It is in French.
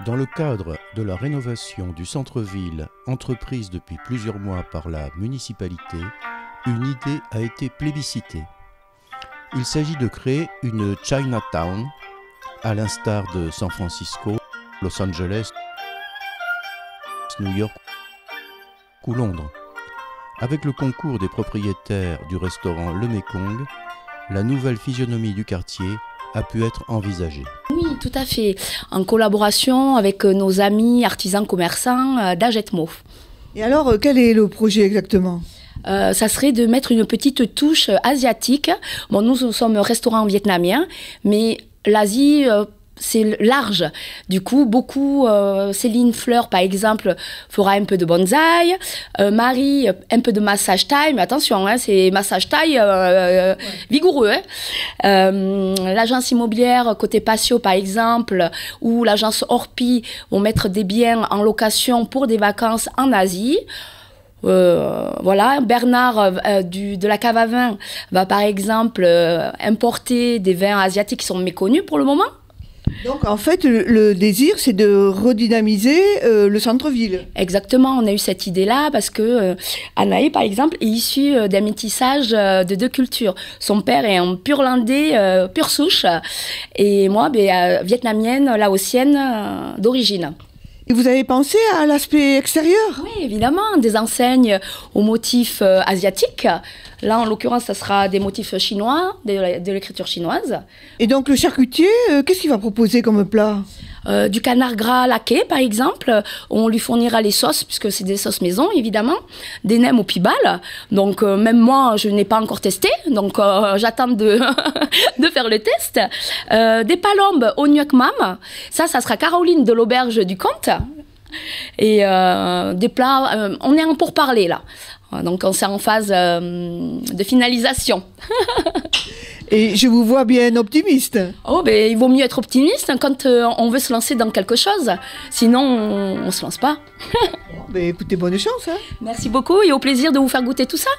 Dans le cadre de la rénovation du centre-ville entreprise depuis plusieurs mois par la municipalité, une idée a été plébiscitée. Il s'agit de créer une Chinatown, à l'instar de San Francisco, Los Angeles, New York ou Londres. Avec le concours des propriétaires du restaurant Le Mekong, la nouvelle physionomie du quartier a pu être envisagée. Oui, tout à fait, en collaboration avec nos amis artisans commerçants d'Agetmo. Et alors, quel est le projet exactement ? Ça serait de mettre une petite touche asiatique. Bon, nous sommes un restaurant vietnamien, mais l'Asie, c'est large. Du coup, beaucoup, Céline Fleur, par exemple, fera un peu de bonsaï. Marie, un peu de massage thaï. Mais attention, hein, c'est massage thaï vigoureux. Hein. L'agence immobilière côté Patio, par exemple, ou l'agence Orpi vont mettre des biens en location pour des vacances en Asie. Voilà, Bernard de la cave à vin va par exemple importer des vins asiatiques qui sont méconnus pour le moment. Donc en fait, le désir, c'est de redynamiser le centre-ville. Exactement, on a eu cette idée-là parce que Anaï, par exemple, est issue d'un métissage de deux cultures. Son père est un pur landais, pure souche, et moi, vietnamienne, laotienne d'origine. Et vous avez pensé à l'aspect extérieur ? Oui, évidemment, des enseignes aux motifs asiatiques. Là, en l'occurrence, ça sera des motifs chinois, de l'écriture chinoise. Et donc le charcutier, qu'est-ce qu'il va proposer comme plat ? Du canard gras laqué, par exemple. On lui fournira les sauces, puisque c'est des sauces maison, évidemment. Des nems au pibal. Donc, même moi, je n'ai pas encore testé. Donc, j'attends de, de faire le test. Des palombes au nuoc mam. Ça sera Caroline de l'auberge du Comte. Et des plats... on est en pourparlers, là. Donc, on est en phase de finalisation. Et je vous vois bien optimiste. Oh, il vaut mieux être optimiste quand on veut se lancer dans quelque chose. Sinon, on ne se lance pas. Écoutez, bonne chance. Hein. Merci beaucoup et au plaisir de vous faire goûter tout ça.